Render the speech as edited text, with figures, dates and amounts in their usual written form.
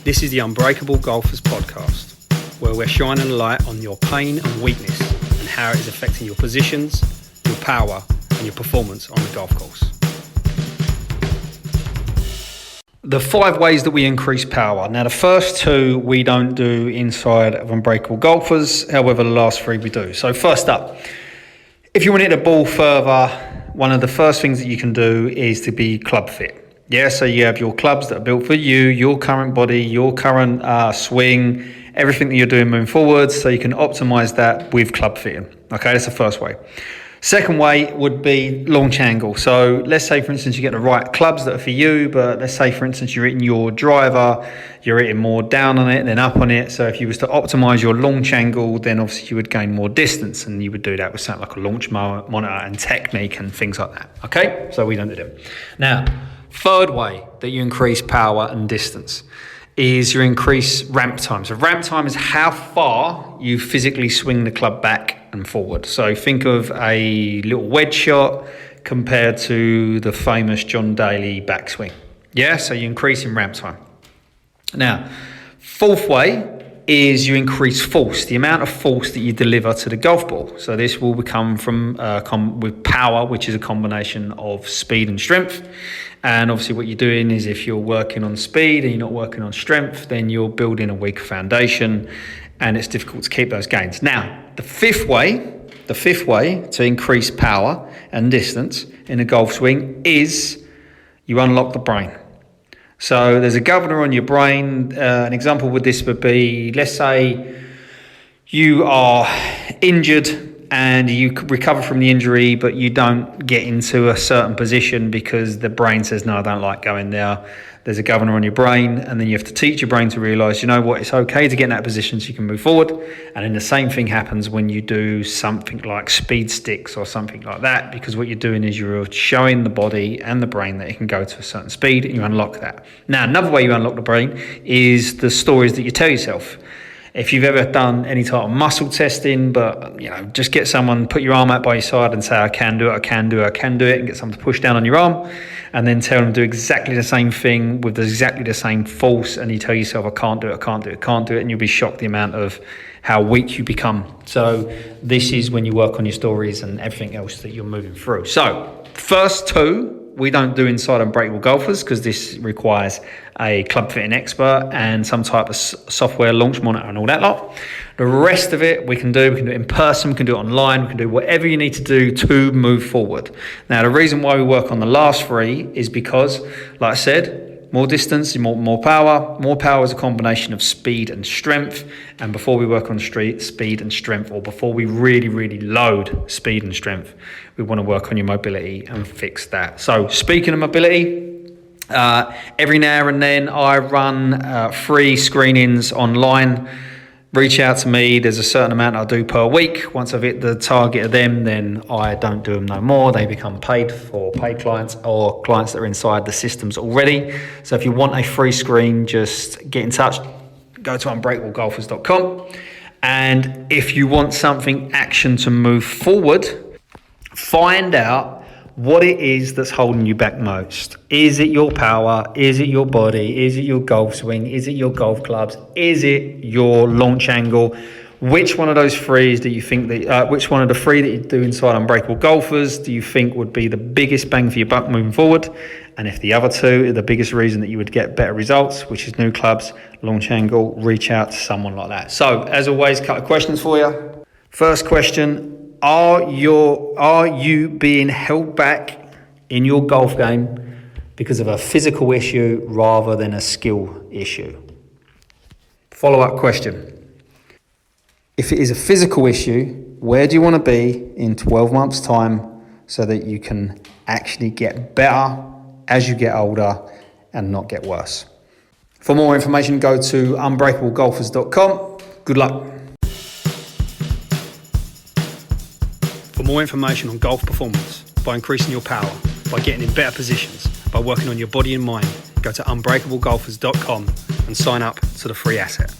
This is the Unbreakable Golfers podcast, where we're shining a light on your pain and weakness and how it is affecting your positions, your power, and your performance on the golf course. The 5 ways that we increase power. Now, the first 2 we don't do inside of Unbreakable Golfers. However, the last 3 we do. So first up, if you want to hit the ball further, one of the first things that you can do is to be club fit. Yeah, so you have your clubs that are built for you, your current body, your current swing, everything that you're doing moving forward, so you can optimize that with club fitting. Okay, that's the first way. Second way would be launch angle. So let's say, for instance, you get the right clubs that are for you, but let's say, for instance, you're hitting your driver, you're hitting more down on it than up on it. So if you was to optimize your launch angle, then obviously you would gain more distance, and you would do that with something like a launch monitor and technique and things like that. Okay, so we don't do them. Now, third way that you increase power and distance is you increase ramp time. So ramp time is how far you physically swing the club back and forward. So think of a little wedge shot compared to the famous John Daly backswing. Yeah, so you increase in ramp time. Now, fourth way is you increase force, the amount of force that you deliver to the golf ball. So this will become from with power, which is a combination of speed and strength. And obviously what you're doing is, if you're working on speed and you're not working on strength, then you're building a weaker foundation and it's difficult to keep those gains. Now, the fifth way to increase power and distance in a golf swing is you unlock the brain. So there's a governor on your brain. An example with this would be, let's say you are injured and you recover from the injury, but you don't get into a certain position because the brain says, no, I don't like going there. There's a governor on your brain, and then you have to teach your brain to realise, you know what, it's okay to get in that position so you can move forward. And then the same thing happens when you do something like speed sticks or something like that, because what you're doing is you're showing the body and the brain that it can go to a certain speed, and you unlock that. Now, another way you unlock the brain is the stories that you tell yourself. If you've ever done any type of muscle testing, but just get someone, put your arm out by your side and say, I can do it, I can do it, I can do it, and get someone to push down on your arm, and then tell them to do exactly the same thing with exactly the same force, and you tell yourself, I can't do it, I can't do it, I can't do it, and you'll be shocked the amount of how weak you become. So this is when you work on your stories and everything else that you're moving through. So first 2 we don't do inside Unbreakable Golfers, because this requires a club fitting expert and some type of software, launch monitor and all that lot. The rest of it we can do it in person, we can do it online, we can do whatever you need to do to move forward. Now, the reason why we work on the last 3 is because, like I said, more distance, more power. More power is a combination of speed and strength. And before we work on speed and strength, or before we really load speed and strength, we want to work on your mobility and fix that. So speaking of mobility, every now and then I run free screenings online. Reach out to me. There's a certain amount I do per week. Once I've hit the target of them, then I don't do them no more. They become paid clients or clients that are inside the systems already. So if you want a free screen, just get in touch. Go to unbreakablegolfers.com. And if you want something action to move forward, find out what it is that's holding you back most. Is it your power? Is it your body? Is it your golf swing? Is it your golf clubs? Is it your launch angle? Which one of those 3 do you think which one of the 3 that you do inside Unbreakable Golfers do you think would be the biggest bang for your buck moving forward? And if the other 2 are the biggest reason that you would get better results, which is new clubs, launch angle, reach out to someone like that. So as always, a couple of questions for you. First question, are you being held back in your golf game because of a physical issue rather than a skill issue? Follow-up question. If it is a physical issue, where do you want to be in 12 months' time so that you can actually get better as you get older and not get worse? For more information, go to unbreakablegolfers.com. Good luck. For more information on golf performance, by increasing your power, by getting in better positions, by working on your body and mind, go to unbreakablegolfers.com and sign up to the free asset.